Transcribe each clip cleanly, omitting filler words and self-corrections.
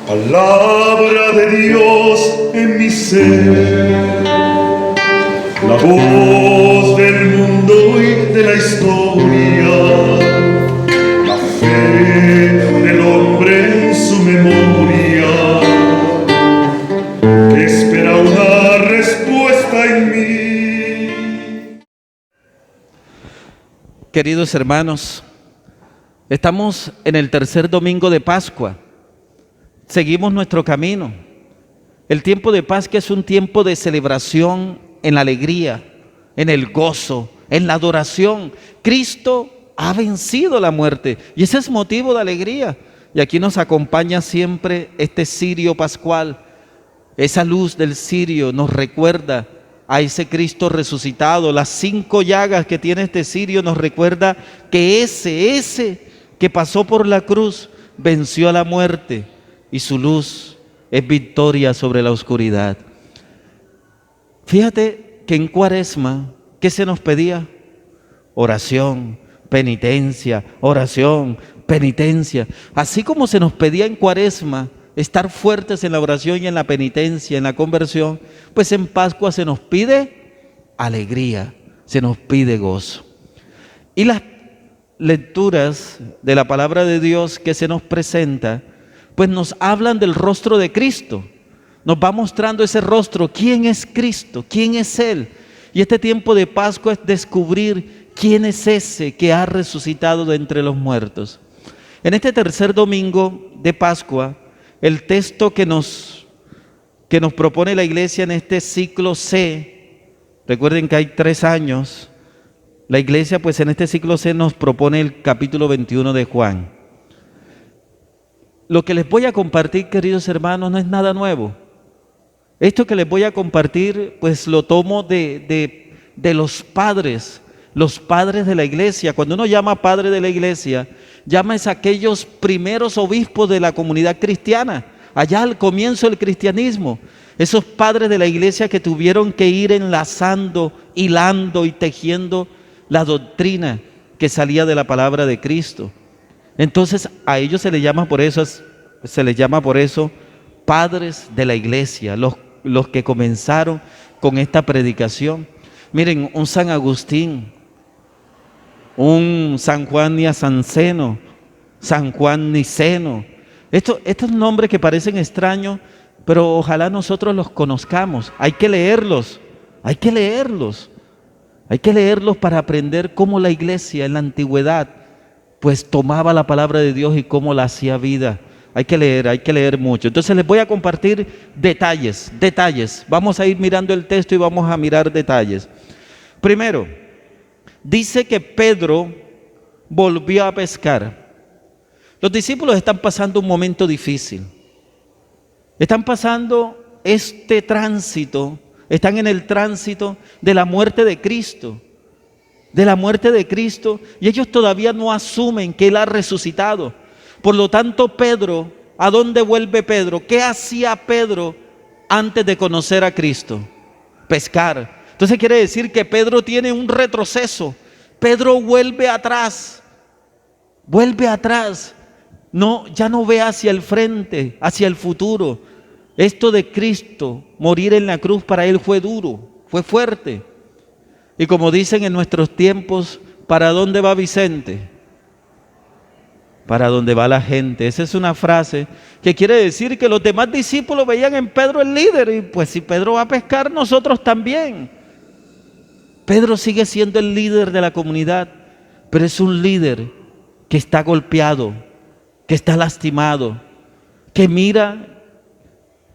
Palabra de Dios en mi ser, la voz del mundo y de la historia, la fe del hombre en su memoria, que espera una respuesta en mí. Queridos hermanos, estamos en el tercer domingo de Pascua. Seguimos nuestro camino. El tiempo de Pascua es un tiempo de celebración en la alegría, en el gozo, en la adoración. Cristo ha vencido la muerte y ese es motivo de alegría. Y aquí nos acompaña siempre este cirio pascual. Esa luz del cirio nos recuerda a ese Cristo resucitado. Las 5 llagas que tiene este cirio nos recuerda que ese que pasó por la cruz venció a la muerte y su luz es victoria sobre la oscuridad. Fíjate que en Cuaresma, ¿qué se nos pedía? Oración, penitencia, oración, penitencia. Así como se nos pedía en Cuaresma estar fuertes en la oración y en la penitencia, en la conversión, pues en Pascua se nos pide alegría, se nos pide gozo. Y las lecturas de la palabra de Dios que se nos presenta, pues nos hablan del rostro de Cristo. Nos va mostrando ese rostro, quién es Cristo, quién es Él. Y este tiempo de Pascua es descubrir quién es ese que ha resucitado de entre los muertos. En este tercer domingo de Pascua, el texto que nos propone la iglesia en este ciclo C, recuerden que hay 3 años, la iglesia pues en este ciclo C nos propone el capítulo 21 de Juan. Lo que les voy a compartir, queridos hermanos, no es nada nuevo. Esto que les voy a compartir, pues lo tomo de los padres de la iglesia. Cuando uno llama padre de la iglesia, llama a aquellos primeros obispos de la comunidad cristiana, allá al comienzo del cristianismo. Esos padres de la iglesia que tuvieron que ir enlazando, hilando y tejiendo la doctrina que salía de la palabra de Cristo. Entonces a ellos se les llama por eso padres de la iglesia, los que comenzaron con esta predicación. Miren, un San Agustín, un San Juan Niasanceno, San Juan Niceno. Estos nombres que parecen extraños, pero ojalá nosotros los conozcamos. Hay que leerlos para aprender cómo la iglesia en la antigüedad pues tomaba la palabra de Dios y cómo la hacía vida. Hay que leer mucho. Entonces les voy a compartir detalles. Vamos a ir mirando el texto y vamos a mirar detalles. Primero, dice que Pedro volvió a pescar. Los discípulos están pasando un momento difícil. Están pasando este tránsito, están en el tránsito de la muerte de Cristo. Y ellos todavía no asumen que Él ha resucitado. Por lo tanto, Pedro, ¿a dónde vuelve Pedro? ¿Qué hacía Pedro antes de conocer a Cristo? Pescar. Entonces quiere decir que Pedro tiene un retroceso. Pedro vuelve atrás. No, ya no ve hacia el frente, hacia el futuro. Esto de Cristo, morir en la cruz para Él fue duro, fue fuerte. Y como dicen en nuestros tiempos, ¿para dónde va Vicente? Para dónde va la gente. Esa es una frase que quiere decir que los demás discípulos veían en Pedro el líder. Y pues si Pedro va a pescar, nosotros también. Pedro sigue siendo el líder de la comunidad, pero es un líder que está golpeado, que está lastimado, que mira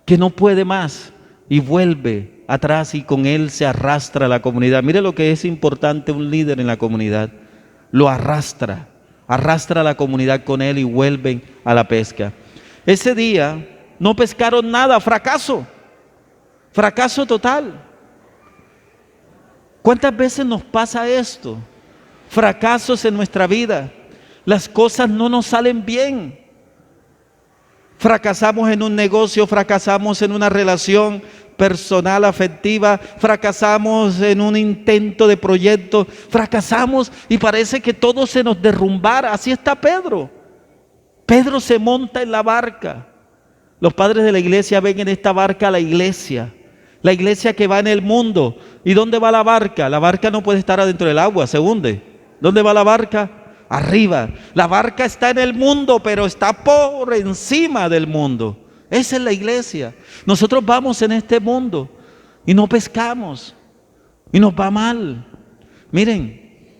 que no puede más y vuelve atrás y con él se arrastra la comunidad. Mire lo que es importante un líder en la comunidad. Lo arrastra a la comunidad con él y vuelven a la pesca. Ese día no pescaron nada, fracaso total. ¿Cuántas veces nos pasa esto? Fracasos en nuestra vida. Las cosas no nos salen bien. Fracasamos en un negocio, fracasamos en una relación personal, afectiva, fracasamos en un intento de proyecto, fracasamos y parece que todo se nos derrumbara. Así está Pedro. Pedro se monta en la barca, Los padres de la iglesia ven en esta barca la iglesia que va en el mundo. ¿Y dónde va la barca? La barca no puede estar adentro del agua, se hunde. ¿Dónde va la barca? Arriba. La barca está en el mundo, pero está por encima del mundo. Esa es la iglesia. Nosotros vamos en este mundo y no pescamos y nos va mal. Miren,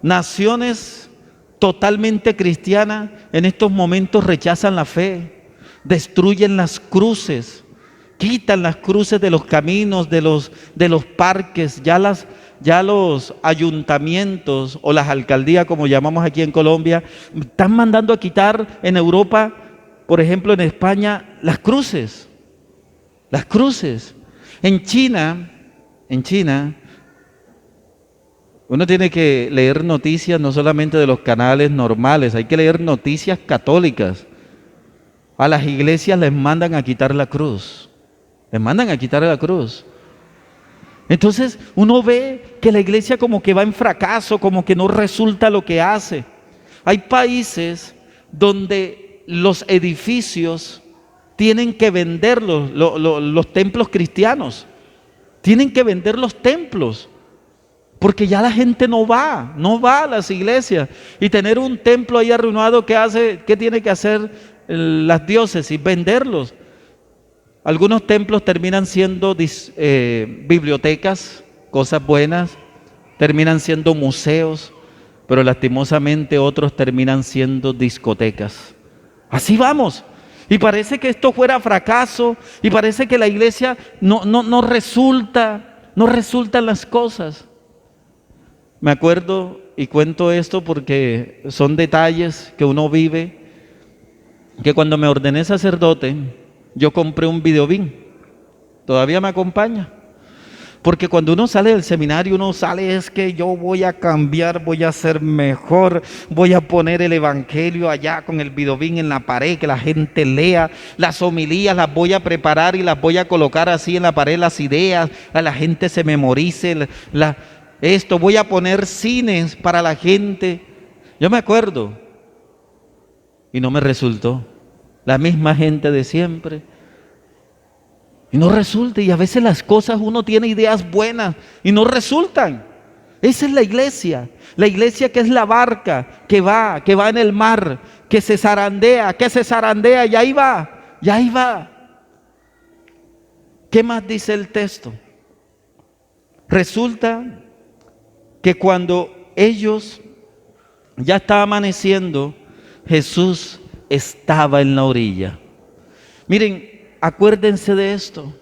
naciones totalmente cristianas en estos momentos rechazan la fe, destruyen las cruces, quitan las cruces de los caminos, de los parques. Ya los ayuntamientos o las alcaldías, como llamamos aquí en Colombia, están mandando a quitar en Europa, por ejemplo en España, las cruces. Las cruces. En China, uno tiene que leer noticias no solamente de los canales normales, hay que leer noticias católicas. A las iglesias les mandan a quitar la cruz. Les mandan a quitar la cruz. Entonces uno ve que la iglesia como que va en fracaso, como que no resulta lo que hace. Hay países donde los edificios tienen que vender los templos cristianos. Tienen que vender los templos. Porque ya la gente no va a las iglesias. Y tener un templo ahí arruinado, ¿qué tiene que hacer las diócesis? Venderlos. Algunos templos terminan siendo bibliotecas, cosas buenas, terminan siendo museos, pero lastimosamente otros terminan siendo discotecas. Así vamos. Y parece que esto fuera fracaso, y parece que la iglesia no resultan las cosas. Me acuerdo y cuento esto porque son detalles que uno vive, que cuando me ordené sacerdote, yo compré un videobeam, todavía me acompaña, porque cuando uno sale del seminario, uno sale es que yo voy a cambiar, voy a ser mejor, voy a poner el evangelio allá con el videobeam en la pared, que la gente lea, las homilías las voy a preparar y las voy a colocar así en la pared, las ideas, a la gente se memorice, voy a poner cines para la gente. Yo me acuerdo y no me resultó. La misma gente de siempre. Y no resulta. Y a veces las cosas, uno tiene ideas buenas y no resultan. Esa es la iglesia. La iglesia que es la barca que va en el mar, que se zarandea y ahí va. ¿Qué más dice el texto? Resulta que cuando ellos ya estaba amaneciendo, Jesús estaba en la orilla. Miren, acuérdense de esto.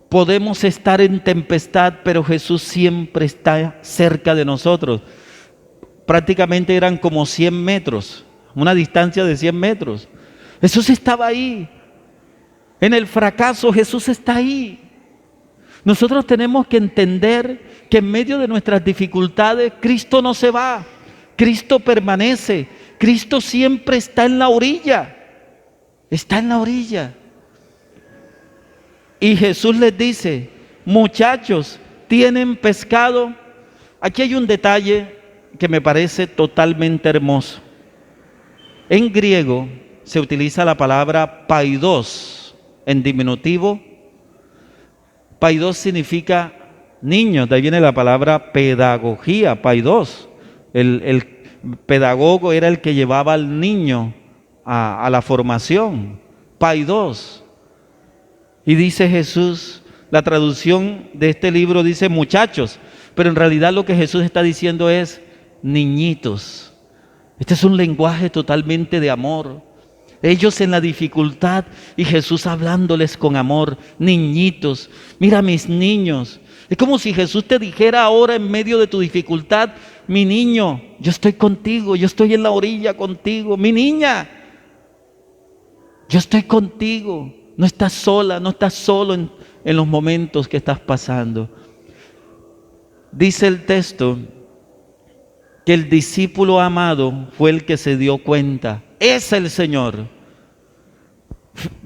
Podemos estar en tempestad, pero Jesús siempre está cerca de nosotros. Prácticamente eran como 100 metros, una distancia de 100 metros. Jesús estaba ahí. En el fracaso, Jesús está ahí. Nosotros tenemos que entender que en medio de nuestras dificultades, Cristo no se va, Cristo permanece, Cristo siempre está en la orilla, está en la orilla. Y Jesús les dice, muchachos, ¿tienen pescado? Aquí hay un detalle que me parece totalmente hermoso. En griego se utiliza la palabra paidos en diminutivo. Paidos significa niños, de ahí viene la palabra pedagogía, paidos. El pedagogo era el que llevaba al niño a la formación, paidos. Y dice Jesús, la traducción de este libro dice muchachos, pero en realidad lo que Jesús está diciendo es niñitos. Este es un lenguaje totalmente de amor. Ellos en la dificultad y Jesús hablándoles con amor, niñitos, mira mis niños. Es como si Jesús te dijera ahora en medio de tu dificultad, mi niño, yo estoy contigo, yo estoy en la orilla contigo, mi niña, yo estoy contigo, no estás sola, no estás solo en los momentos que estás pasando. Dice el texto que el discípulo amado fue el que se dio cuenta, es el Señor.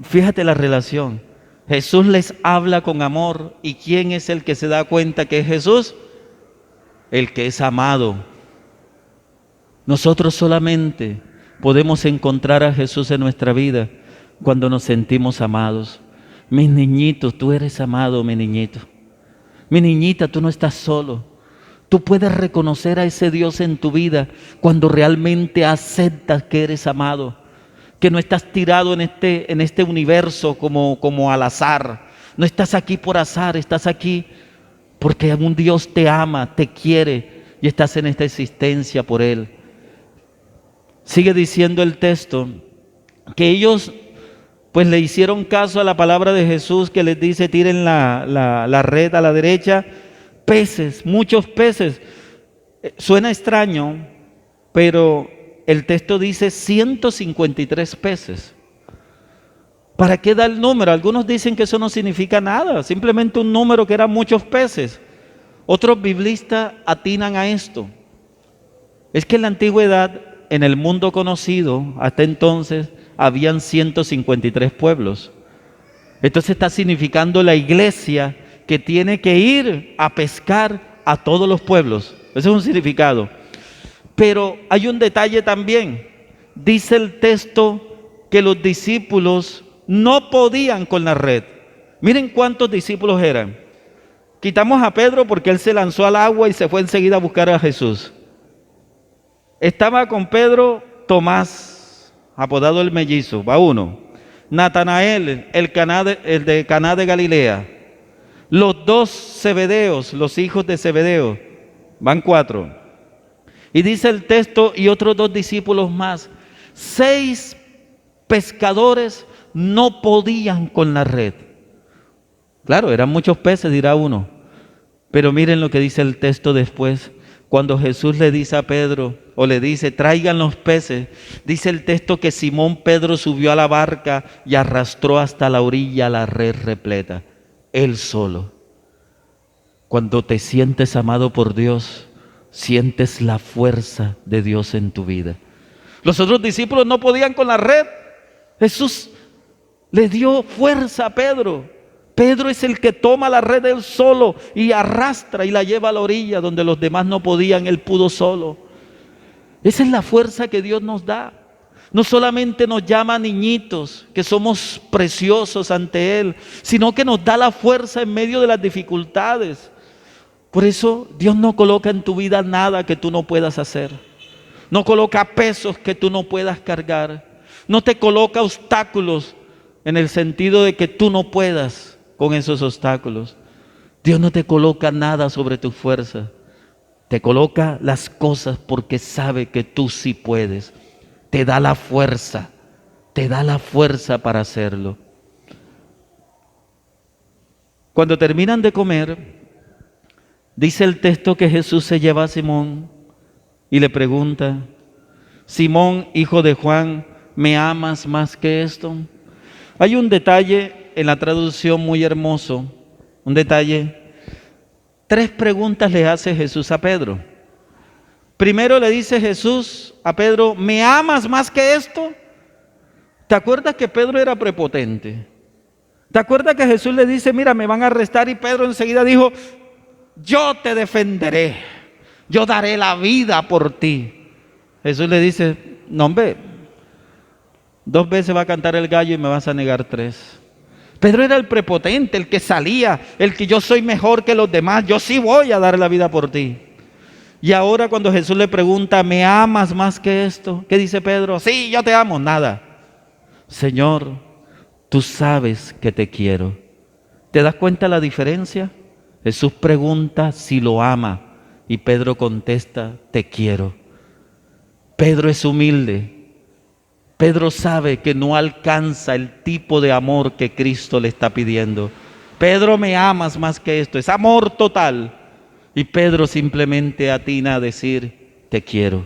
Fíjate la relación. Jesús les habla con amor. ¿Y quién es el que se da cuenta que es Jesús? El que es amado. Nosotros solamente podemos encontrar a Jesús en nuestra vida cuando nos sentimos amados. Mis niñitos, tú eres amado, mi niñito. Mi niñita, tú no estás solo. Tú puedes reconocer a ese Dios en tu vida cuando realmente aceptas que eres amado, que no estás tirado en este universo como al azar. No estás aquí por azar, estás aquí porque un Dios te ama, te quiere y estás en esta existencia por Él. Sigue diciendo el texto que ellos pues le hicieron caso a la palabra de Jesús que les dice tiren la red a la derecha. Peces, muchos peces. Suena extraño, pero el texto dice 153 peces. ¿Para qué da el número? Algunos dicen que eso no significa nada, simplemente un número que eran muchos peces. Otros biblistas atinan a esto. Es que en la antigüedad, en el mundo conocido, hasta entonces, habían 153 pueblos. Entonces está significando la iglesia que tiene que ir a pescar a todos los pueblos. Ese es un significado. Pero hay un detalle también. Dice el texto que los discípulos no podían con la red. Miren cuántos discípulos eran. Quitamos a Pedro porque él se lanzó al agua y se fue enseguida a buscar a Jesús. Estaba con Pedro Tomás, apodado el mellizo, va uno. Natanael, el de Caná de Galilea. Los dos Zebedeos, los hijos de Zebedeo, van 4. Y dice el texto, y otros 2 discípulos más. 6 pescadores no podían con la red. Claro, eran muchos peces, dirá uno. Pero miren lo que dice el texto después. Cuando Jesús le dice a Pedro, o le dice, traigan los peces, dice el texto que Simón Pedro subió a la barca y arrastró hasta la orilla la red repleta. Él solo. Cuando te sientes amado por Dios, sientes la fuerza de Dios en tu vida. Los otros discípulos no podían con la red. Jesús le dio fuerza a Pedro. Pedro es el que toma la red él solo y arrastra y la lleva a la orilla donde los demás no podían, él pudo solo. Esa es la fuerza que Dios nos da. No solamente nos llama niñitos, que somos preciosos ante Él, sino que nos da la fuerza en medio de las dificultades. Por eso Dios no coloca en tu vida nada que tú no puedas hacer. No coloca pesos que tú no puedas cargar. No te coloca obstáculos en el sentido de que tú no puedas con esos obstáculos. Dios no te coloca nada sobre tu fuerza. Te coloca las cosas porque sabe que tú sí puedes. Te da la fuerza para hacerlo. Cuando terminan de comer, dice el texto que Jesús se lleva a Simón y le pregunta, Simón, hijo de Juan, ¿me amas más que esto? Hay un detalle en la traducción muy hermoso, un detalle. 3 preguntas le hace Jesús a Pedro. Primero le dice Jesús a Pedro, ¿me amas más que esto? ¿Te acuerdas que Pedro era prepotente? ¿Te acuerdas que Jesús le dice, mira, me van a arrestar? Y Pedro enseguida dijo, yo te defenderé, yo daré la vida por ti. Jesús le dice, no hombre, 2 veces va a cantar el gallo y me vas a negar 3. Pedro era el prepotente, el que salía, el que yo soy mejor que los demás, yo sí voy a dar la vida por ti. Y ahora cuando Jesús le pregunta, ¿me amas más que esto? ¿Qué dice Pedro? Sí, yo te amo. Nada. Señor, tú sabes que te quiero. ¿Te das cuenta la diferencia? Jesús pregunta si lo ama y Pedro contesta, te quiero. Pedro es humilde. Pedro sabe que no alcanza el tipo de amor que Cristo le está pidiendo. Pedro, me amas más que esto. Es amor total. Y Pedro simplemente atina a decir, te quiero.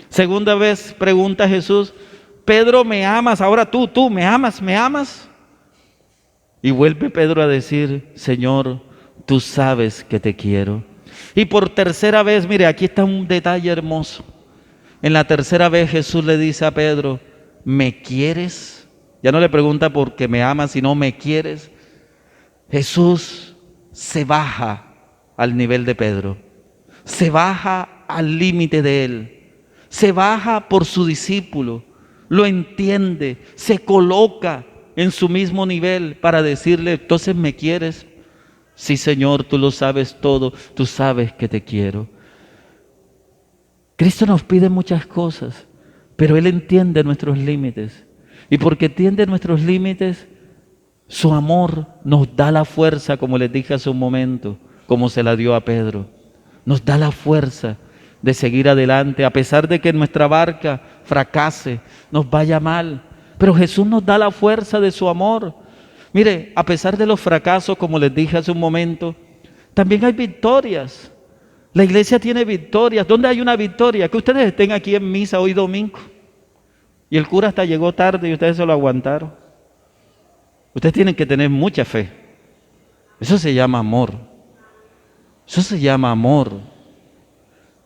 Segunda vez pregunta Jesús, Pedro, ¿me amas? Ahora tú, ¿me amas? ¿Me amas? Y vuelve Pedro a decir, Señor, tú sabes que te quiero. Y por tercera vez, mire, aquí está un detalle hermoso. En la tercera vez Jesús le dice a Pedro, ¿me quieres? Ya no le pregunta por qué me amas, sino ¿me quieres? Jesús se baja al nivel de Pedro, se baja al límite de él, se baja por su discípulo, lo entiende, se coloca en su mismo nivel para decirle, entonces ¿me quieres? Sí, Señor, tú lo sabes todo, tú sabes que te quiero. Cristo nos pide muchas cosas, pero Él entiende nuestros límites. Y porque entiende nuestros límites, su amor nos da la fuerza, como les dije hace un momento, como se la dio a Pedro. Nos da la fuerza de seguir adelante, a pesar de que nuestra barca fracase, nos vaya mal. Pero Jesús nos da la fuerza de su amor. Mire, a pesar de los fracasos, como les dije hace un momento, también hay victorias. La iglesia tiene victorias. ¿Dónde hay una victoria? Que ustedes estén aquí en misa hoy domingo y el cura hasta llegó tarde y ustedes se lo aguantaron. Ustedes tienen que tener mucha fe. Eso se llama amor. Eso se llama amor.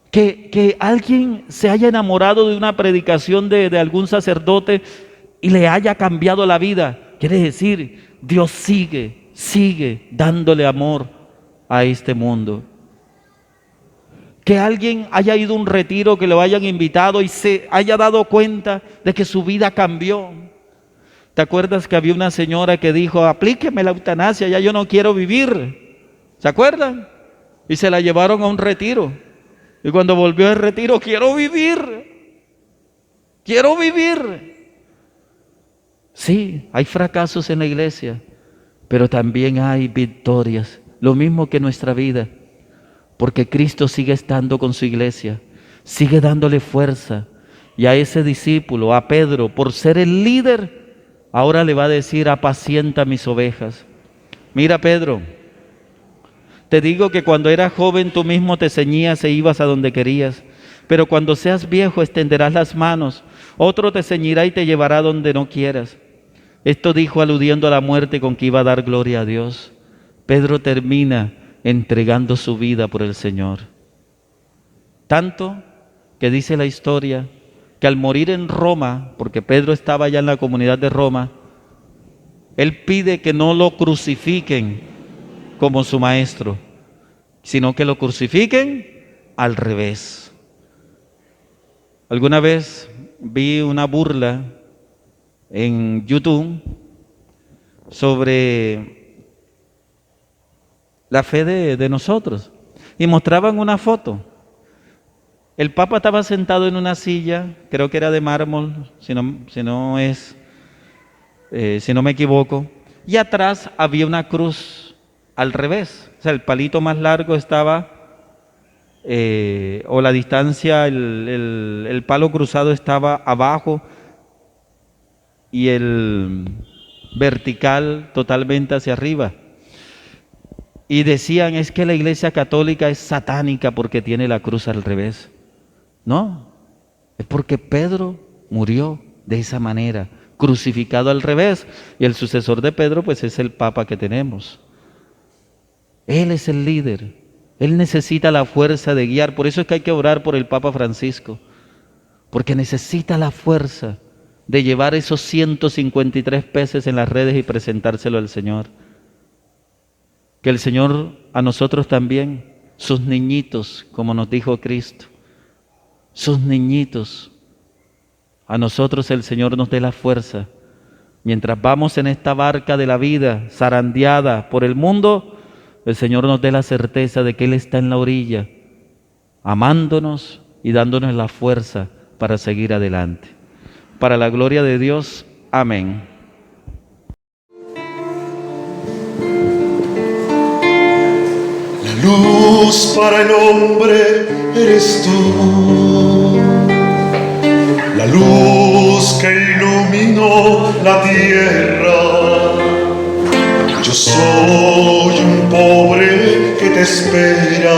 Que alguien se haya enamorado de una predicación de algún sacerdote y le haya cambiado la vida, quiere decir, Dios sigue dándole amor a este mundo. Que alguien haya ido a un retiro, que lo hayan invitado y se haya dado cuenta de que su vida cambió. ¿Te acuerdas que había una señora que dijo, aplíqueme la eutanasia, ya yo no quiero vivir? ¿Se acuerdan? Y se la llevaron a un retiro. Y cuando volvió del retiro, quiero vivir. Quiero vivir. Sí, hay fracasos en la iglesia, pero también hay victorias. Lo mismo que nuestra vida. Porque Cristo sigue estando con su iglesia, sigue dándole fuerza. Y a ese discípulo, a Pedro, por ser el líder, ahora le va a decir, apacienta mis ovejas. Mira, Pedro, te digo que cuando eras joven tú mismo te ceñías e ibas a donde querías, pero cuando seas viejo extenderás las manos, otro te ceñirá y te llevará donde no quieras. Esto dijo aludiendo a la muerte con que iba a dar gloria a Dios. Pedro termina entregando su vida por el Señor. Tanto que dice la historia que al morir en Roma, porque Pedro estaba ya en la comunidad de Roma, él pide que no lo crucifiquen como su maestro, sino que lo crucifiquen al revés. Alguna vez vi una burla en YouTube sobre la fe de nosotros, y mostraban una foto. El Papa estaba sentado en una silla, creo que era de mármol, si no me equivoco, y atrás había una cruz al revés. O sea, el palito más largo estaba, o la distancia, el palo cruzado estaba abajo y el vertical totalmente hacia arriba. Y decían, es que la iglesia católica es satánica porque tiene la cruz al revés. No, es porque Pedro murió de esa manera, crucificado al revés. Y el sucesor de Pedro pues es el Papa que tenemos. Él es el líder, él necesita la fuerza de guiar. Por eso es que hay que orar por el Papa Francisco, porque necesita la fuerza de llevar esos 153 peces en las redes y presentárselo al Señor. Que el Señor a nosotros también, sus niñitos, como nos dijo Cristo, sus niñitos, a nosotros el Señor nos dé la fuerza. Mientras vamos en esta barca de la vida, zarandeada por el mundo, el Señor nos dé la certeza de que Él está en la orilla, amándonos y dándonos la fuerza para seguir adelante. Para la gloria de Dios, amén. Luz para el hombre eres tú, la luz que iluminó la tierra. Yo soy un pobre que te espera,